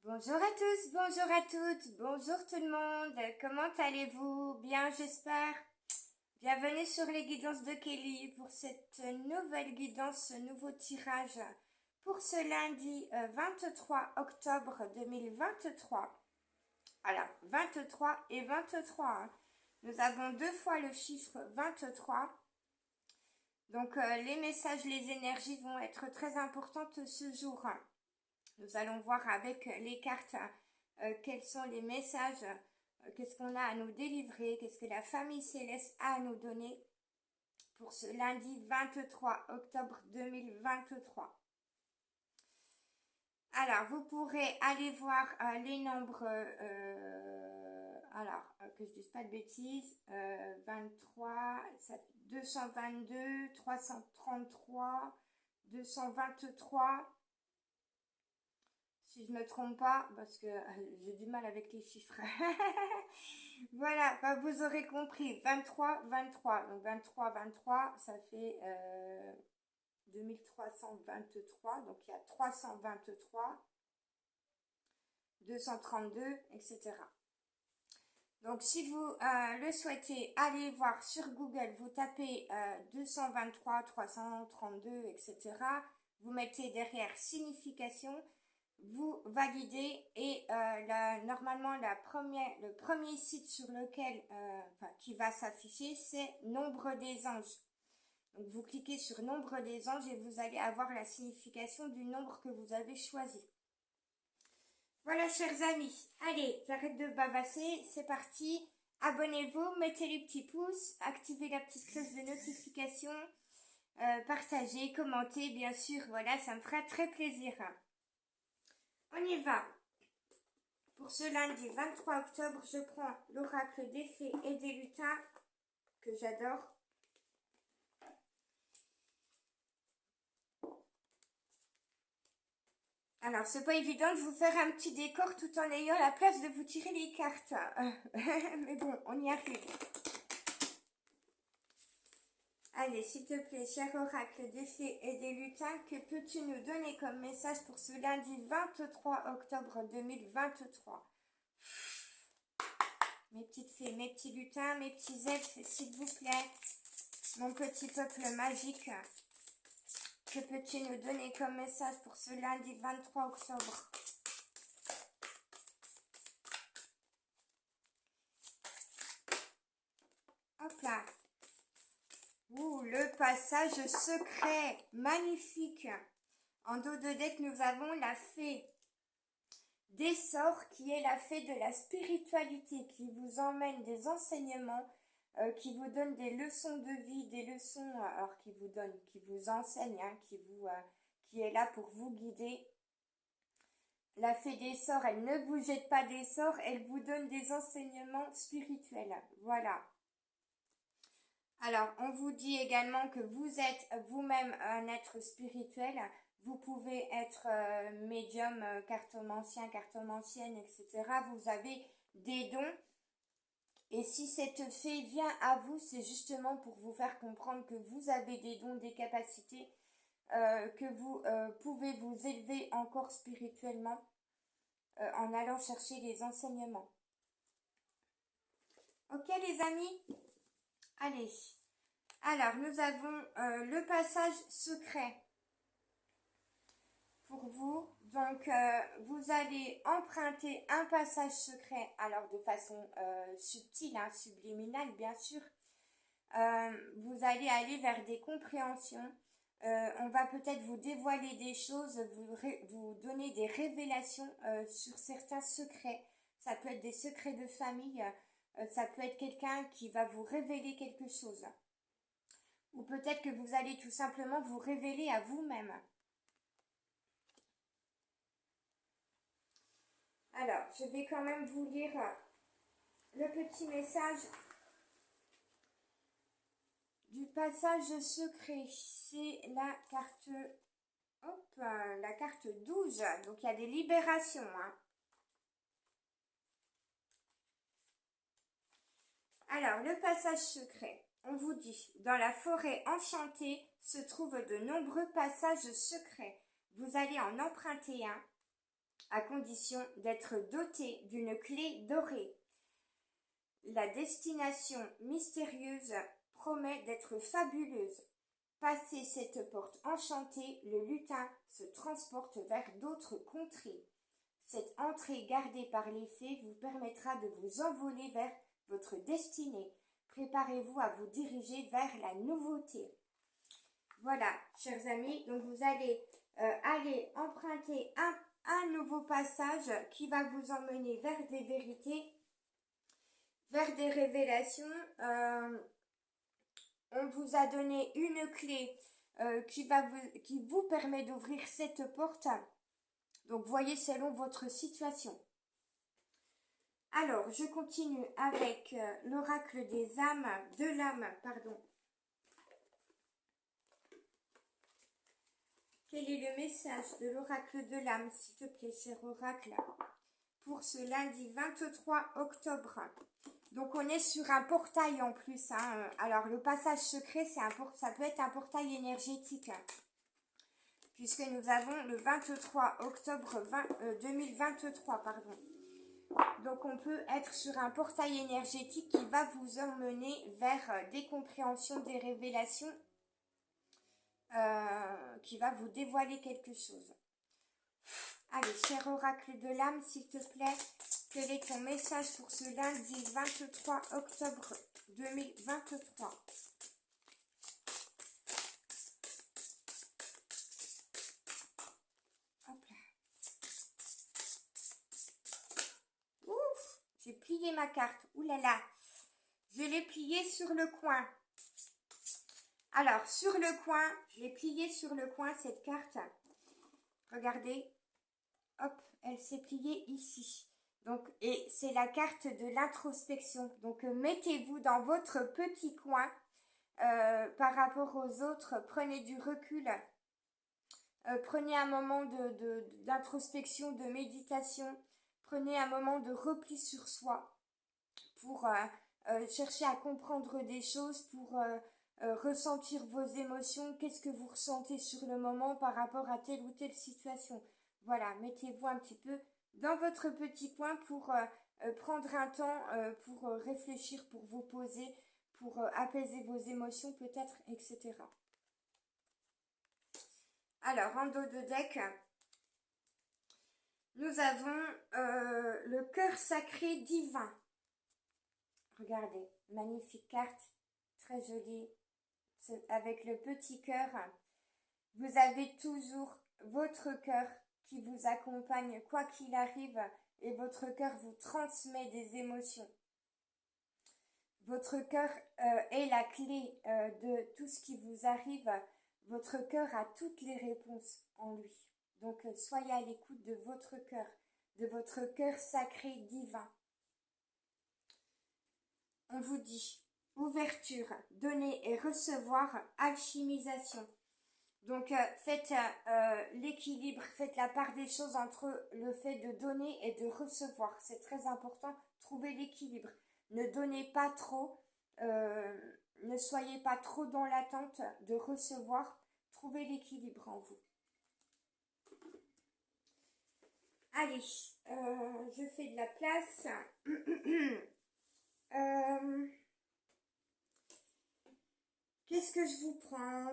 Bonjour à tous, bonjour à toutes, bonjour tout le monde, comment allez-vous? Bien j'espère. Bienvenue sur les guidances de Kelly pour cette nouvelle guidance, ce nouveau tirage pour ce lundi 23 octobre 2023. Alors 23 et 23, hein. Nous avons deux fois le chiffre 23. Donc les messages, les énergies vont être très importantes ce jour. Nous allons voir avec les cartes quels sont les messages, qu'est-ce qu'on a à nous délivrer, qu'est-ce que la famille céleste a à nous donner pour ce lundi 23 octobre 2023. Alors, vous pourrez aller voir les nombres, que je dise pas de bêtises, 23, ça fait 222, 333, 223, si je ne me trompe pas, parce que j'ai du mal avec les chiffres. Voilà, bah, vous aurez compris, 23, 23. Donc 23, 23, ça fait 2323. Donc il y a 323, 232, etc. Donc si vous le souhaitez, allez voir sur Google, vous tapez 223, 332, etc. Vous mettez derrière signification, vous validez et normalement le premier site sur lequel qui va s'afficher, c'est Nombre des anges. Donc vous cliquez sur Nombre des anges et vous allez avoir la signification du nombre que vous avez choisi. Voilà chers amis, allez, j'arrête de bavasser, c'est parti. Abonnez-vous, mettez les petits pouces, activez la petite cloche de notification, partagez, commentez, bien sûr, voilà, ça me fera très plaisir. On y va. Pour ce lundi 23 octobre, je prends l'oracle des fées et des lutins, que j'adore. Alors, c'est pas évident de vous faire un petit décor tout en ayant la place de vous tirer les cartes. Mais bon, on y arrive. Allez, s'il te plaît, cher oracle des fées et des lutins, que peux-tu nous donner comme message pour ce lundi 23 octobre 2023? Mes petites fées, mes petits lutins, mes petits elfes, s'il vous plaît, mon petit peuple magique, que peux-tu nous donner comme message pour ce lundi 23 octobre? Hop là. Ouh, le passage secret, magnifique. En dos de deck, nous avons la fée des sorts, qui est la fée de la spiritualité, qui vous emmène des enseignements, qui vous donne des leçons de vie, des leçons, alors qui vous enseigne, hein, qui est là pour vous guider. La fée des sorts, elle ne vous jette pas des sorts, elle vous donne des enseignements spirituels. Voilà. Alors, on vous dit également que vous êtes vous-même un être spirituel. Vous pouvez être médium, cartomancien, cartomancienne, etc. Vous avez des dons. Et si cette fée vient à vous, c'est justement pour vous faire comprendre que vous avez des dons, des capacités, que vous pouvez vous élever encore spirituellement en allant chercher les enseignements. Ok les amis? Allez. Alors, nous avons le passage secret pour vous. Donc, vous allez emprunter un passage secret, alors de façon subtile, hein, subliminale, bien sûr. Vous allez aller vers des compréhensions. On va peut-être vous dévoiler des choses, vous donner des révélations sur certains secrets. Ça peut être des secrets de famille, ça peut être quelqu'un qui va vous révéler quelque chose. Ou peut-être que vous allez tout simplement vous révéler à vous-même. Alors, je vais quand même vous lire le petit message du passage secret. C'est la carte, la carte 12. Donc, il y a des libérations, hein. Alors, le passage secret. On vous dit, dans la forêt enchantée se trouvent de nombreux passages secrets. Vous allez en emprunter un. à condition d'être doté d'une clé dorée. La destination mystérieuse promet d'être fabuleuse. Passé cette porte enchantée, le lutin se transporte vers d'autres contrées. Cette entrée gardée par les fées vous permettra de vous envoler vers votre destinée. Préparez-vous à vous diriger vers la nouveauté. Voilà, chers amis, donc vous allez aller emprunter un nouveau passage qui va vous emmener vers des vérités, vers des révélations. On vous a donné une clé qui vous permet d'ouvrir cette porte. Donc, voyez selon votre situation. Alors, je continue avec l'oracle des âmes, de l'âme, pardon. Quel est le message de l'oracle de l'âme, s'il te plaît, cher oracle, pour ce lundi 23 octobre? Donc, on est sur un portail en plus. Hein. Alors, le passage secret, ça peut être un portail énergétique. Puisque nous avons le 23 octobre 2023, pardon. Donc, on peut être sur un portail énergétique qui va vous emmener vers des compréhensions, des révélations, qui va vous dévoiler quelque chose. Allez, cher oracle de l'âme, s'il te plaît, quel est ton message pour ce lundi 23 octobre 2023? Hop là. Ouf, j'ai plié ma carte. Ouh là là, je l'ai pliée sur le coin. Alors, sur le coin, je l'ai pliée sur le coin, cette carte. Regardez. Hop, elle s'est pliée ici. Donc, et c'est la carte de l'introspection. Donc, mettez-vous dans votre petit coin par rapport aux autres. Prenez du recul. Prenez un moment d'introspection, de méditation. Prenez un moment de repli sur soi pour chercher à comprendre des choses, pour ressentir vos émotions. Qu'est-ce que vous ressentez sur le moment par rapport à telle ou telle situation? Voilà, mettez-vous un petit peu dans votre petit coin pour prendre un temps pour réfléchir, pour vous poser, pour apaiser vos émotions peut-être, etc. Alors, en dos de deck, nous avons le cœur sacré divin. Regardez, magnifique carte, très jolie, avec le petit cœur. Vous avez toujours votre cœur qui vous accompagne quoi qu'il arrive et votre cœur vous transmet des émotions. Votre cœur est la clé de tout ce qui vous arrive. Votre cœur a toutes les réponses en lui. Donc soyez à l'écoute de votre cœur sacré divin. On vous dit ouverture, donner et recevoir, alchimisation. Donc, faites l'équilibre, faites la part des choses entre le fait de donner et de recevoir. C'est très important, trouvez l'équilibre. Ne donnez pas trop, ne soyez pas trop dans l'attente de recevoir. Trouvez l'équilibre en vous. Allez, je fais de la place. Qu'est-ce que je vous prends?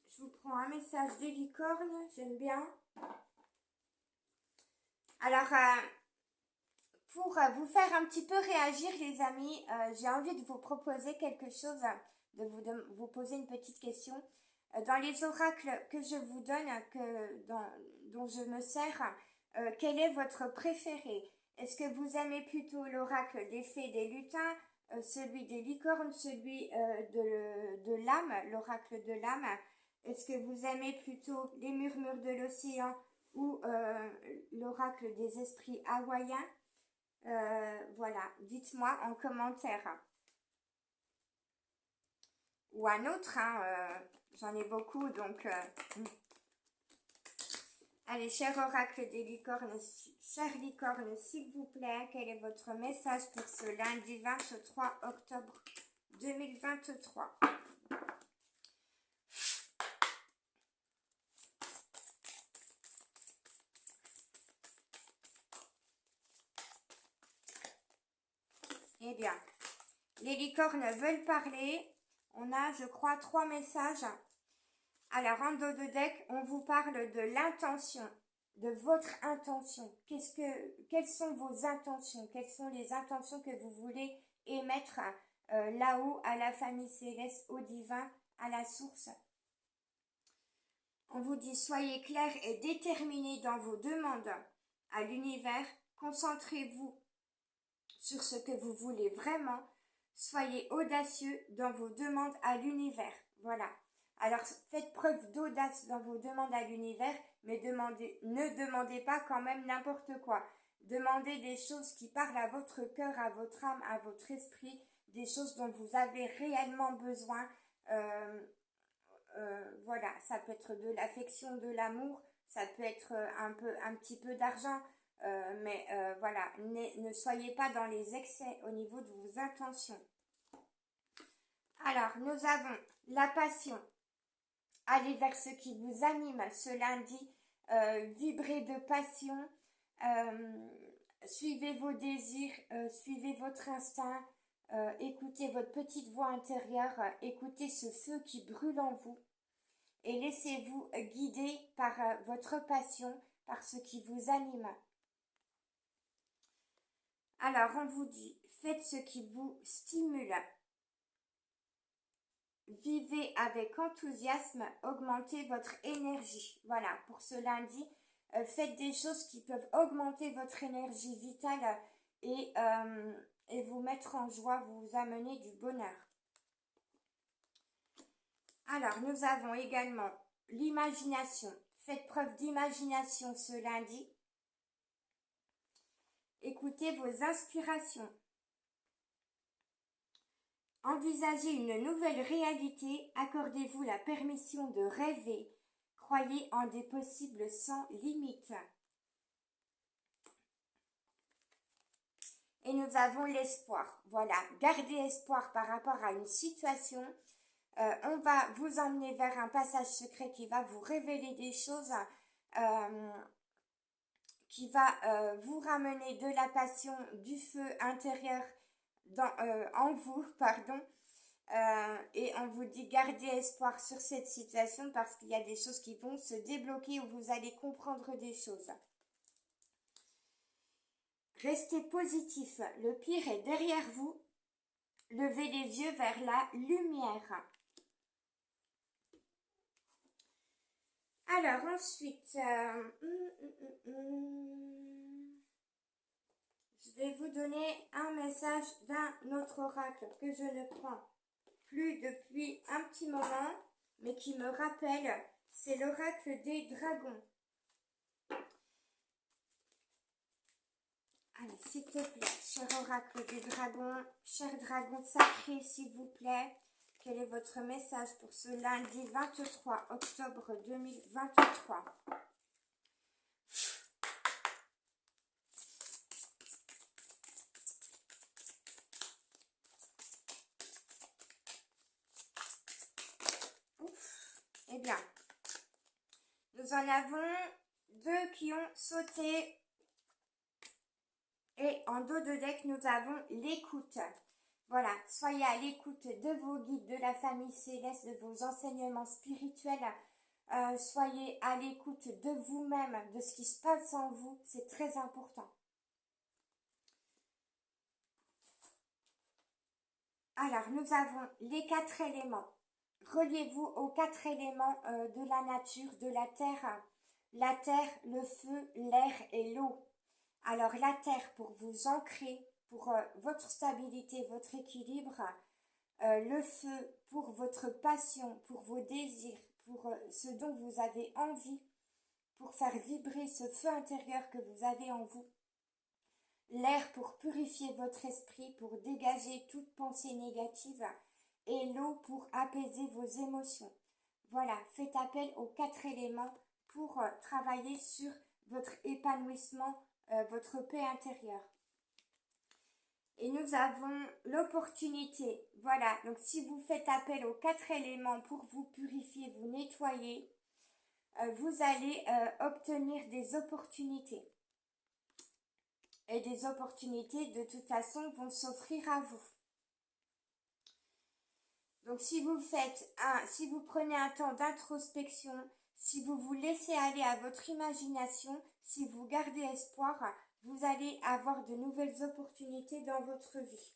Je vous prends un message des licornes, j'aime bien. Alors, pour vous faire un petit peu réagir, les amis, j'ai envie de vous proposer quelque chose, de vous poser une petite question. Dans les oracles que je vous donne, dont je me sers, quel est votre préféré? Est-ce que vous aimez plutôt l'oracle des fées, des lutins, celui des licornes, celui de l'âme, l'oracle de l'âme? Est-ce que vous aimez plutôt les murmures de l'océan ou l'oracle des esprits hawaïens? Voilà, dites-moi en commentaire. Ou un autre, hein, j'en ai beaucoup, donc... Allez, cher oracle des licornes, chère licorne, s'il vous plaît, quel est votre message pour ce lundi 23 octobre 2023? Eh bien, les licornes veulent parler. On a, je crois, 3 messages. Alors, en dos de deck, on vous parle de l'intention, de votre intention. Quelles sont vos intentions? Quelles sont les intentions que vous voulez émettre là-haut, à la famille céleste, au divin, à la source? On vous dit, soyez clair et déterminé dans vos demandes à l'univers. Concentrez-vous sur ce que vous voulez vraiment. Soyez audacieux dans vos demandes à l'univers. Voilà. Alors, faites preuve d'audace dans vos demandes à l'univers, mais ne demandez pas quand même n'importe quoi. Demandez des choses qui parlent à votre cœur, à votre âme, à votre esprit, des choses dont vous avez réellement besoin. Voilà, ça peut être de l'affection, de l'amour, ça peut être un petit peu d'argent, mais voilà, ne soyez pas dans les excès au niveau de vos intentions. Alors, nous avons la passion. Allez vers ce qui vous anime ce lundi, vibrez de passion, suivez vos désirs, suivez votre instinct, écoutez votre petite voix intérieure, écoutez ce feu qui brûle en vous et laissez-vous guider par votre passion, par ce qui vous anime. Alors, on vous dit, faites ce qui vous stimule. Vivez avec enthousiasme, augmentez votre énergie. Voilà, pour ce lundi, faites des choses qui peuvent augmenter votre énergie vitale et vous mettre en joie, vous amener du bonheur. Alors, nous avons également l'imagination. Faites preuve d'imagination ce lundi. Écoutez vos inspirations. Envisagez une nouvelle réalité, accordez-vous la permission de rêver, croyez en des possibles sans limite. Et nous avons l'espoir, voilà, gardez espoir par rapport à une situation. On va vous emmener vers un passage secret qui va vous révéler des choses, qui va vous ramener de la passion, du feu intérieur en vous, pardon. Et on vous dit gardez espoir sur cette situation parce qu'il y a des choses qui vont se débloquer où vous allez comprendre des choses. Restez positif, le pire est derrière vous. Levez les yeux vers la lumière. Alors ensuite, je vais vous donner un message d'un autre oracle que je ne prends plus depuis un petit moment, mais qui me rappelle, c'est l'oracle des dragons. Allez, s'il te plaît, cher oracle des dragons, cher dragon sacré, s'il vous plaît, quel est votre message pour ce lundi 23 octobre 2023? Eh bien, nous en avons 2 qui ont sauté. Et en dos de deck, nous avons l'écoute. Voilà, soyez à l'écoute de vos guides, de la famille céleste, de vos enseignements spirituels. Soyez à l'écoute de vous-même, de ce qui se passe en vous. C'est très important. Alors, nous avons les 4 éléments. Reliez-vous aux 4 éléments de la nature, de la terre. La terre, le feu, l'air et l'eau. Alors, la terre pour vous ancrer, pour votre stabilité, votre équilibre. Le feu pour votre passion, pour vos désirs, pour ce dont vous avez envie, pour faire vibrer ce feu intérieur que vous avez en vous. L'air pour purifier votre esprit, pour dégager toute pensée négative. Et l'eau pour apaiser vos émotions. Voilà, faites appel aux 4 éléments pour travailler sur votre épanouissement, votre paix intérieure. Et nous avons l'opportunité. Voilà, donc si vous faites appel aux 4 éléments pour vous purifier, vous nettoyer, vous allez obtenir des opportunités. et des opportunités de toute façon vont s'offrir à vous. Donc si vous prenez un temps d'introspection, si vous vous laissez aller à votre imagination, si vous gardez espoir, vous allez avoir de nouvelles opportunités dans votre vie.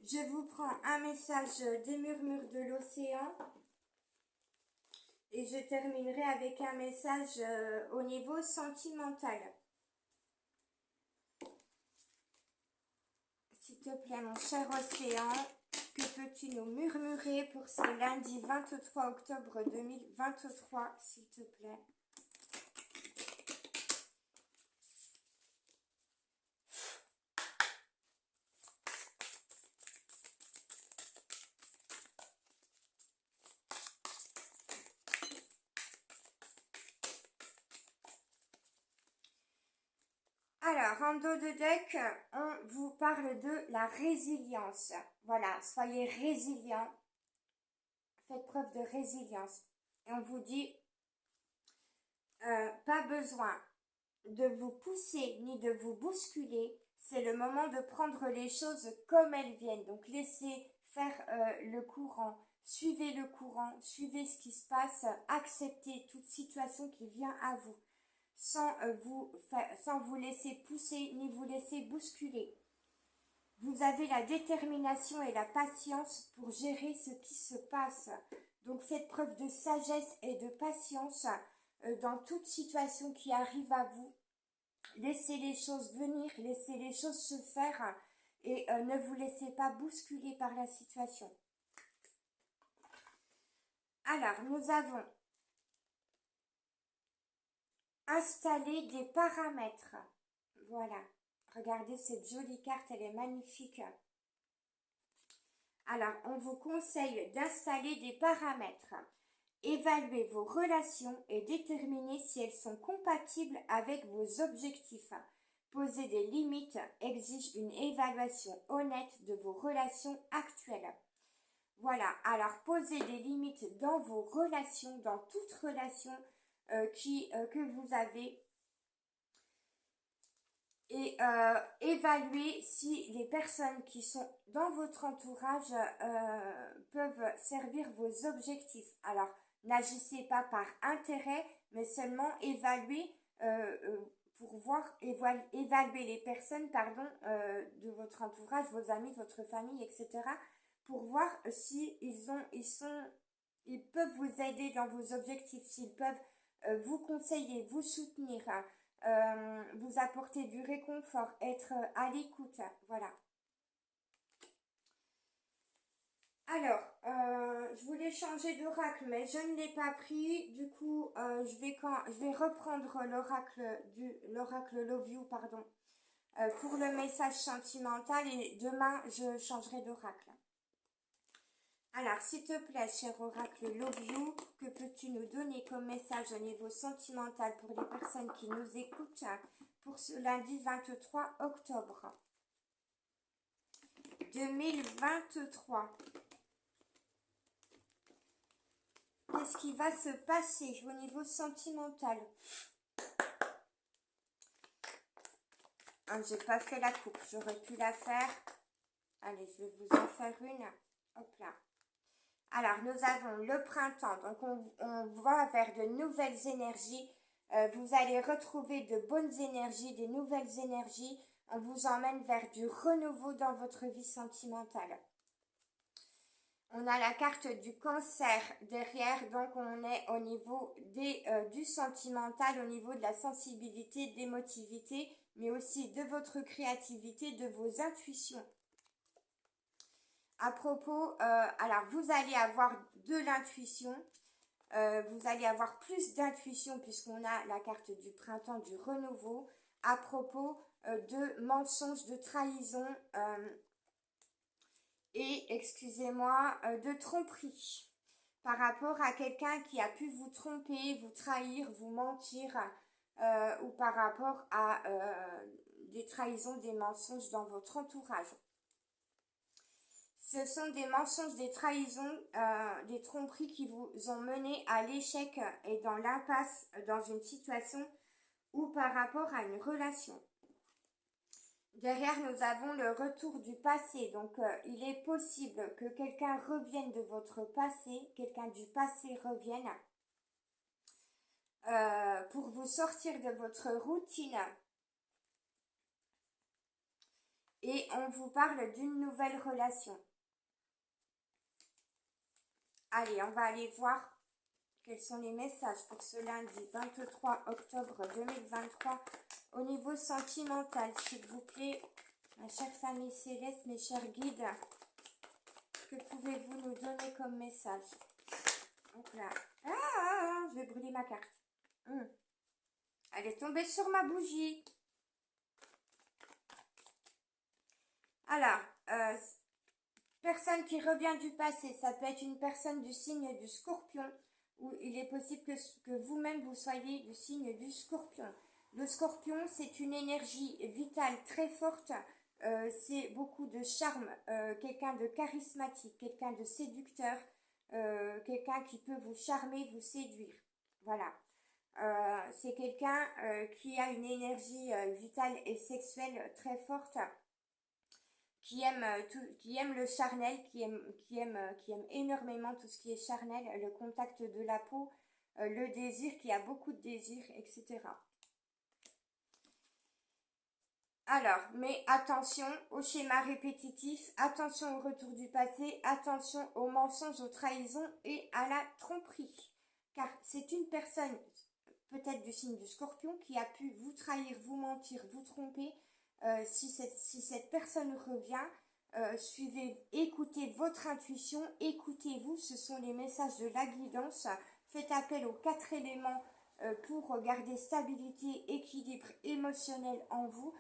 Je vous prends un message des murmures de l'océan et je terminerai avec un message au niveau sentimental. S'il te plaît, mon cher océan, que peux-tu nous murmurer pour ce lundi 23 octobre 2023, s'il te plaît? Alors, en dos de deck, on vous parle de la résilience. Voilà, soyez résilients. Faites preuve de résilience. Et on vous dit, pas besoin de vous pousser ni de vous bousculer. C'est le moment de prendre les choses comme elles viennent. Donc, laissez faire le courant. Suivez le courant, suivez ce qui se passe. Acceptez toute situation qui vient à vous. Sans vous laisser pousser ni vous laisser bousculer. Vous avez la détermination et la patience pour gérer ce qui se passe. Donc faites preuve de sagesse et de patience dans toute situation qui arrive à vous. Laissez les choses venir, laissez les choses se faire et ne vous laissez pas bousculer par la situation. Alors, nous avons installer des paramètres. Voilà. Regardez cette jolie carte, elle est magnifique. Alors, on vous conseille d'installer des paramètres. Évaluez vos relations et déterminer si elles sont compatibles avec vos objectifs. Poser des limites exige une évaluation honnête de vos relations actuelles. Voilà. Alors, posez des limites dans vos relations, dans toute relation que vous avez et évaluer si les personnes qui sont dans votre entourage peuvent servir vos objectifs. Alors, n'agissez pas par intérêt, mais seulement évaluer pour voir, évaluer les personnes de votre entourage, vos amis, votre famille, etc. pour voir si ils peuvent vous aider dans vos objectifs, s'ils peuvent vous conseiller, vous soutenir, vous apporter du réconfort, être à l'écoute, voilà. Alors, je voulais changer d'oracle, mais je ne l'ai pas pris. Du coup, je vais reprendre l'oracle Love You, pardon, pour le message sentimental et demain, je changerai d'oracle. Alors, s'il te plaît, cher oracle Love You, que peux-tu nous donner comme message au niveau sentimental pour les personnes qui nous écoutent pour ce lundi 23 octobre 2023? Qu'est-ce qui va se passer au niveau sentimental? J'ai pas fait la coupe, j'aurais pu la faire. Allez, je vais vous en faire une. Hop là. Alors, nous avons le printemps, donc on va vers de nouvelles énergies. Vous allez retrouver de bonnes énergies, des nouvelles énergies. On vous emmène vers du renouveau dans votre vie sentimentale. On a la carte du cancer derrière, donc on est au niveau du sentimental, au niveau de la sensibilité, de l'émotivité, mais aussi de votre créativité, de vos intuitions. À propos, alors vous allez avoir de l'intuition, vous allez avoir plus d'intuition puisqu'on a la carte du printemps, du renouveau, à propos de mensonges, de trahison et, excusez-moi, de tromperie par rapport à quelqu'un qui a pu vous tromper, vous trahir, vous mentir ou par rapport à des trahisons, des mensonges dans votre entourage. Ce sont des mensonges, des trahisons, des tromperies qui vous ont mené à l'échec et dans l'impasse dans une situation ou par rapport à une relation. Derrière, nous avons le retour du passé. Donc, il est possible que quelqu'un revienne de votre passé, quelqu'un du passé revienne pour vous sortir de votre routine. Et on vous parle d'une nouvelle relation. Allez, on va aller voir quels sont les messages pour ce lundi 23 octobre 2023 au niveau sentimental, s'il vous plaît. Ma chère famille céleste, mes chers guides, que pouvez-vous nous donner comme message? Hop là. Je vais brûler ma carte. Elle est tombée sur ma bougie. Alors, personne qui revient du passé, ça peut être une personne du signe du Scorpion, ou il est possible que vous-même vous soyez du signe du Scorpion. Le Scorpion, c'est une énergie vitale très forte, c'est beaucoup de charme, quelqu'un de charismatique, quelqu'un de séducteur, quelqu'un qui peut vous charmer, vous séduire. Voilà. C'est quelqu'un qui a une énergie vitale et sexuelle très forte, qui aime qui aime le charnel, qui aime énormément tout ce qui est charnel, le contact de la peau, le désir, qui a beaucoup de désir, etc. Alors, mais attention au schéma répétitif, attention au retour du passé, attention aux mensonges, aux trahisons et à la tromperie. Car c'est une personne, peut-être du signe du Scorpion, qui a pu vous trahir, vous mentir, vous tromper. Si cette personne revient, écoutez votre intuition, écoutez-vous, ce sont les messages de la guidance. Faites appel aux 4 éléments pour garder stabilité, équilibre émotionnel en vous,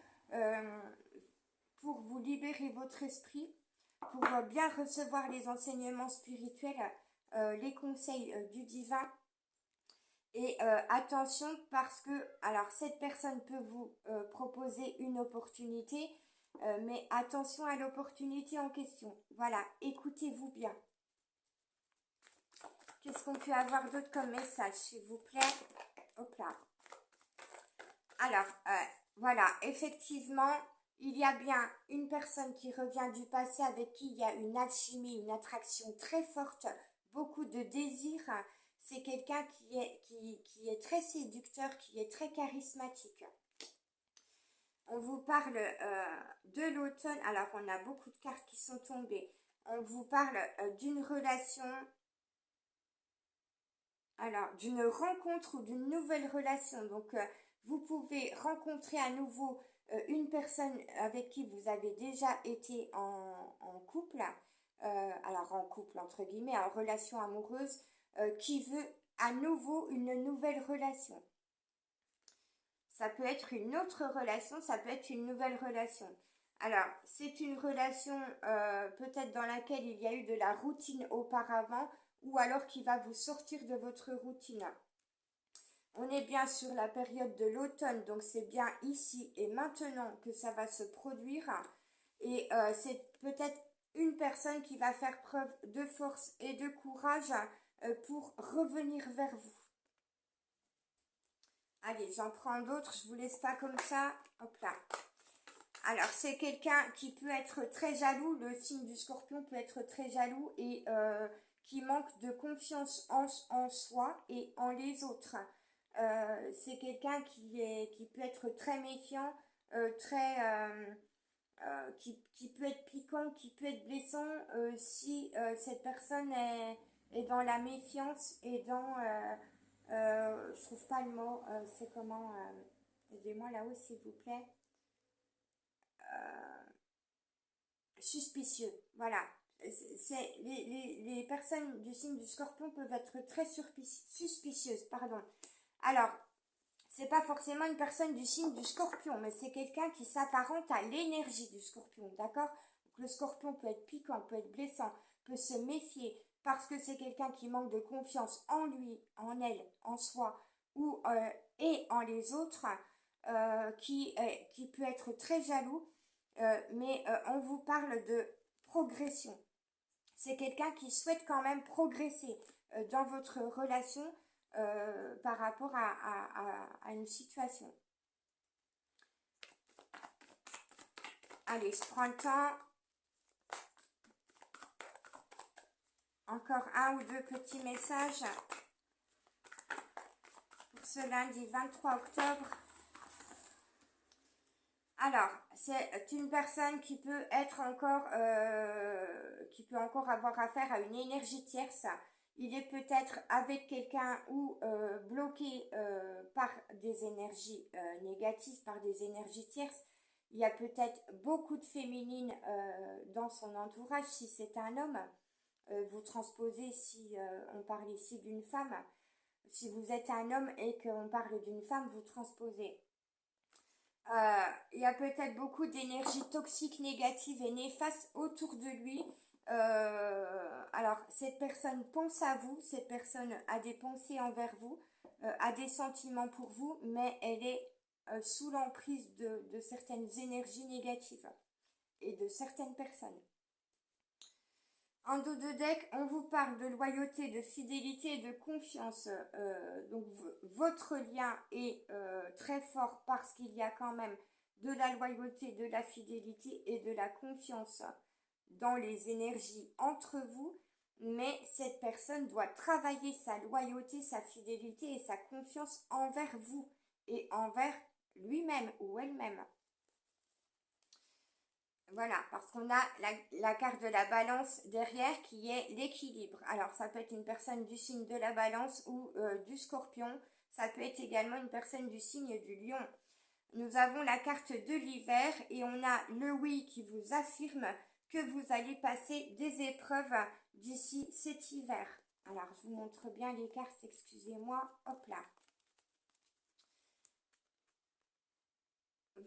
pour vous libérer votre esprit, pour bien recevoir les enseignements spirituels, les conseils du divin. Et attention, parce que, alors, cette personne peut vous proposer une opportunité, mais attention à l'opportunité en question. Voilà, écoutez-vous bien. Qu'est-ce qu'on peut avoir d'autre comme message, s'il vous plaît? Hop là. Alors, voilà, effectivement, il y a bien une personne qui revient du passé avec qui il y a une alchimie, une attraction très forte, beaucoup de désir. C'est quelqu'un qui est très séducteur, qui est très charismatique. On vous parle de l'automne. Alors, on a beaucoup de cartes qui sont tombées. On vous parle d'une relation, alors d'une rencontre ou d'une nouvelle relation. Donc, vous pouvez rencontrer à nouveau une personne avec qui vous avez déjà été en couple. Alors, en couple, entre guillemets, en relation amoureuse, qui veut à nouveau une nouvelle relation. Ça peut être une autre relation, ça peut être une nouvelle relation. Alors, c'est une relation peut-être dans laquelle il y a eu de la routine auparavant, ou alors qui va vous sortir de votre routine. On est bien sur la période de l'automne, donc c'est bien ici et maintenant que ça va se produire. Et c'est peut-être une personne qui va faire preuve de force et de courage pour revenir vers vous. Allez, j'en prends d'autres, je vous laisse pas comme ça. Hop là. Alors, c'est quelqu'un qui peut être très jaloux. Le signe du Scorpion peut être très jaloux et qui manque de confiance en soi et en les autres. C'est quelqu'un qui peut être très méfiant, qui peut être piquant, qui peut être blessant si cette personne est dans la méfiance et dans... je trouve pas le mot, c'est comment... aidez-moi là-haut, s'il vous plaît. Suspicieux, voilà. Les personnes du signe du Scorpion peuvent être très suspicieuses, pardon. Alors, c'est pas forcément une personne du signe du Scorpion, mais c'est quelqu'un qui s'apparente à l'énergie du Scorpion, d'accord? Donc, le Scorpion peut être piquant, peut être blessant, peut se méfier, parce que c'est quelqu'un qui manque de confiance en lui, en elle, en soi, ou et en les autres, qui peut être très jaloux, mais on vous parle de progression. C'est quelqu'un qui souhaite quand même progresser dans votre relation par rapport à une situation. Allez, je prends le temps. Encore un ou deux petits messages pour ce lundi 23 octobre. Alors, c'est une personne qui peut être encore, avoir affaire à une énergie tierce. Il est peut-être avec quelqu'un ou bloqué par des énergies négatives, par des énergies tierces. Il y a peut-être beaucoup de féminines dans son entourage, si c'est un homme. Vous transposez si on parle ici d'une femme. Si vous êtes un homme et qu'on parle d'une femme, vous transposez. Il y a peut-être beaucoup d'énergie toxique, négative et néfaste autour de lui. Alors, cette personne pense à vous, cette personne a des pensées envers vous, a des sentiments pour vous, mais elle est sous l'emprise de certaines énergies négatives et de certaines personnes. En dos de deck, on vous parle de loyauté, de fidélité et de confiance. Donc votre lien est très fort parce qu'il y a quand même de la loyauté, de la fidélité et de la confiance dans les énergies entre vous. Mais cette personne doit travailler sa loyauté, sa fidélité et sa confiance envers vous et envers lui-même ou elle-même. Voilà, parce qu'on a la carte de la balance derrière qui est l'équilibre. Alors, ça peut être une personne du signe de la balance ou du scorpion. Ça peut être également une personne du signe du lion. Nous avons la carte de l'hiver et on a le oui qui vous affirme que vous allez passer des épreuves d'ici cet hiver. Alors, je vous montre bien les cartes, excusez-moi. Hop là.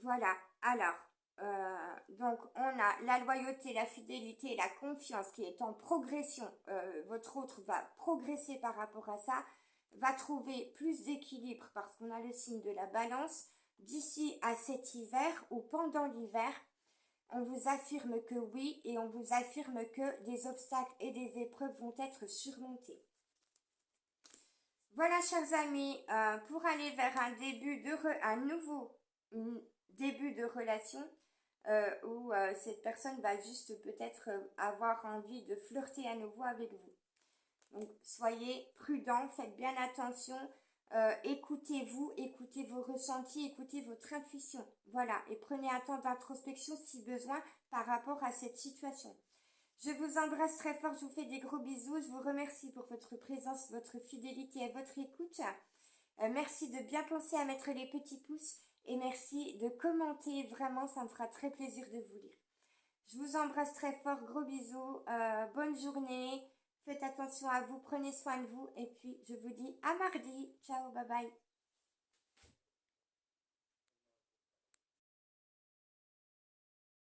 Voilà, alors... donc on a la loyauté, la fidélité, la confiance qui est en progression. Votre autre va progresser par rapport à ça, va trouver plus d'équilibre parce qu'on a le signe de la balance. D'ici à cet hiver ou pendant l'hiver, on vous affirme que oui et on vous affirme que des obstacles et des épreuves vont être surmontés. Voilà, chers amis, pour aller vers un nouveau début de relation, où cette personne va juste peut-être avoir envie de flirter à nouveau avec vous. Donc, soyez prudents, faites bien attention, écoutez-vous, écoutez vos ressentis, écoutez votre intuition. Voilà, et prenez un temps d'introspection si besoin par rapport à cette situation. Je vous embrasse très fort, je vous fais des gros bisous, je vous remercie pour votre présence, votre fidélité et votre écoute. Merci de bien penser à mettre les petits pouces. Et merci de commenter, vraiment, ça me fera très plaisir de vous lire. Je vous embrasse très fort, gros bisous, bonne journée, faites attention à vous, prenez soin de vous, et puis je vous dis à mardi, ciao, bye bye.